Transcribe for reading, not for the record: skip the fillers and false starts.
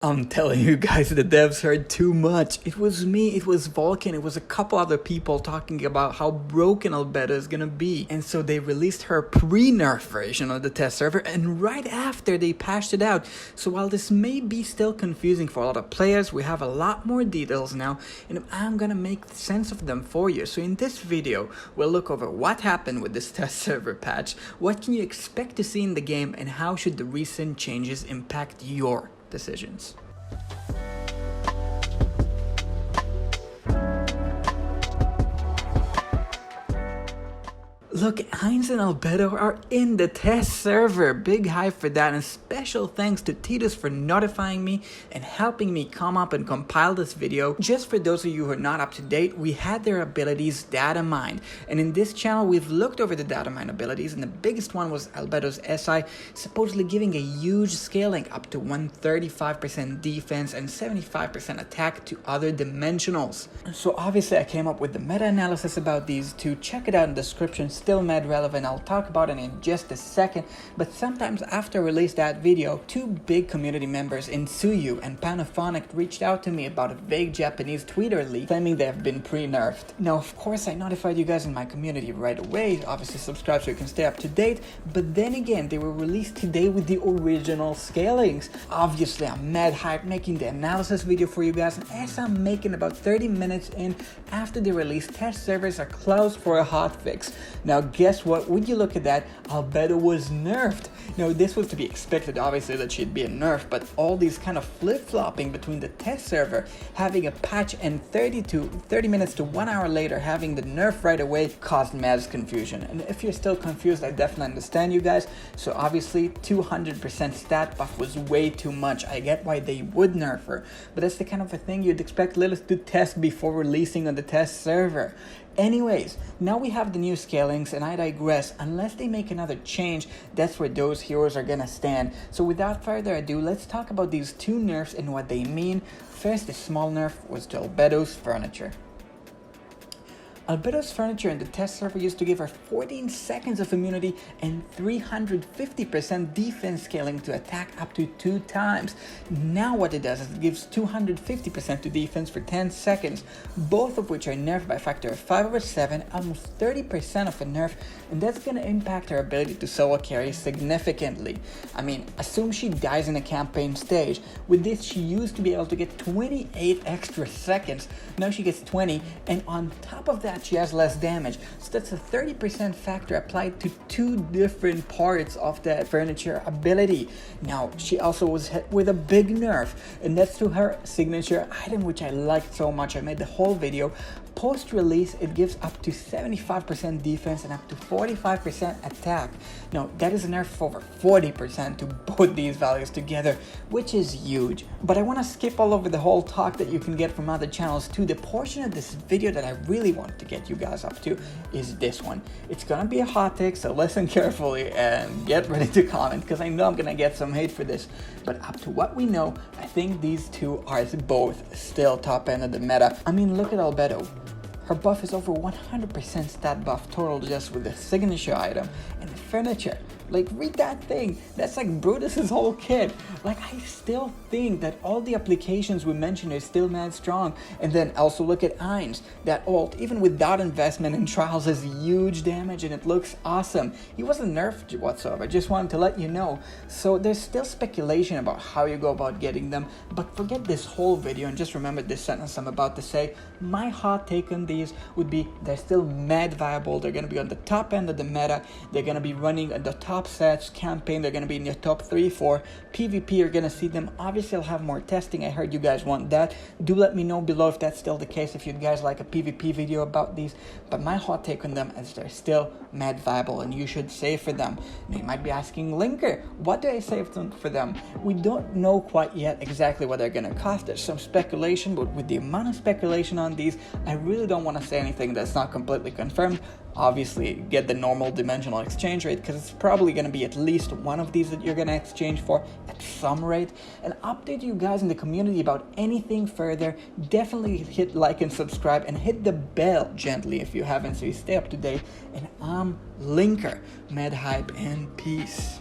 I'm telling you guys, the devs heard too much. It was me, it was Vulcan, it was a couple other people talking about how broken Alberta is gonna be. And so they released her pre-nerf version of the test server, and right after they patched it out. So while this may be still confusing for a lot of players, we have a lot more details now, and I'm gonna make sense of them for you. So in this video, we'll look over what happened with this test server patch, what can you expect to see in the game, and how should the recent changes impact your decisions. Look, Heinz and Albedo are in the test server. Big hype for that, and special thanks to Titus for notifying me and helping me come up and compile this video. Just for those of you who are not up to date, we had their abilities data mined, and in this channel we've looked over the data mine abilities, and the biggest one was Albedo's SI, supposedly giving a huge scaling up to 135% defense and 75% attack to other dimensionals. So obviously I came up with the meta-analysis about these two. Check it out in the description. Still med relevant, I'll talk about it in just a second. But sometimes after I released that video, two big community members in Suyu and Panaphonic reached out to me about a vague Japanese tweeter leak claiming they have been pre-nerfed. Now of course I notified you guys in my community right away, obviously subscribe so you can stay up to date, but then again they were released today with the original scalings. Obviously I'm mad hyped making the analysis video for you guys, and as I'm making about 30 minutes in after the release, test servers are closed for a hotfix. Now guess what, would you look at that, Albedo was nerfed. Now this was to be expected, obviously, that she'd be a nerf, but all these kind of flip-flopping between the test server having a patch and 30 minutes to 1 hour later having the nerf right away caused mass confusion. And if you're still confused, I definitely understand you guys. So obviously 200% stat buff was way too much. I get why they would nerf her, but that's the kind of a thing you'd expect Lilith to test before releasing on the test server. Anyways, now we have the new scalings, and I digress. Unless they make another change, that's where those heroes are gonna stand. So without further ado, let's talk about these two nerfs and what they mean. First, the small nerf was to Albedo's furniture. Albedo's furniture in the test server used to give her 14 seconds of immunity and 350% defense scaling to attack up to 2 times. Now what it does is it gives 250% to defense for 10 seconds, both of which are nerfed by a factor of 5/7, almost 30% of a nerf, and that's going to impact her ability to solo carry significantly. I mean, assume she dies in a campaign stage. With this, she used to be able to get 28 extra seconds. Now she gets 20, and on top of that, she has less damage. So that's a 30% factor applied to 2 different parts of that furniture ability. Now she also was hit with a big nerf, and that's to her signature item, which I liked so much. I made the whole video. Post release, it gives up to 75% defense and up to 45% attack. Now that is a nerf of over 40% to both these values together, which is huge. But I want to skip all over the whole talk that you can get from other channels to the portion of this video that I really want to get you guys up to is this one. It's gonna be a hot take, so listen carefully and get ready to comment, because I know I'm gonna get some hate for this. But up to what we know, I think these two are both still top end of the meta. I mean, look at Albedo. Her buff is over 100% stat buff total just with the signature item, and the furniture. Like, read that thing. That's like Brutus's whole kit. Like, I still think that all the applications we mentioned are still mad strong. And then also look at Heinz. That ult, even without investment in trials, is huge damage and it looks awesome. He wasn't nerfed whatsoever. Just wanted to let you know. So there's still speculation about how you go about getting them. But forget this whole video and just remember this sentence I'm about to say. My hot take on these would be they're still mad viable. They're going to be on the top end of the meta. They're going to be running at the top sets campaign. They're going to be in your top 3-4 PvP. You're going to see them. Obviously I'll have more testing. I heard you guys want that. Do let me know below if that's still the case, if you guys like a PvP video about these. But my hot take on them is they're still mad viable and you should save for them. Now you might be asking, Linker, what do I save for them? We don't know quite yet exactly what they're going to cost. There's some speculation, but with the amount of speculation on these, I really don't want to say anything that's not completely confirmed. Obviously get the normal dimensional exchange rate, because it's probably going to be at least one of these that you're going to exchange for at some rate, and update you guys in the community about anything further. Definitely hit like and subscribe and hit the bell gently if you haven't, so you stay up to date. And I'm Linker, mad hype, and peace.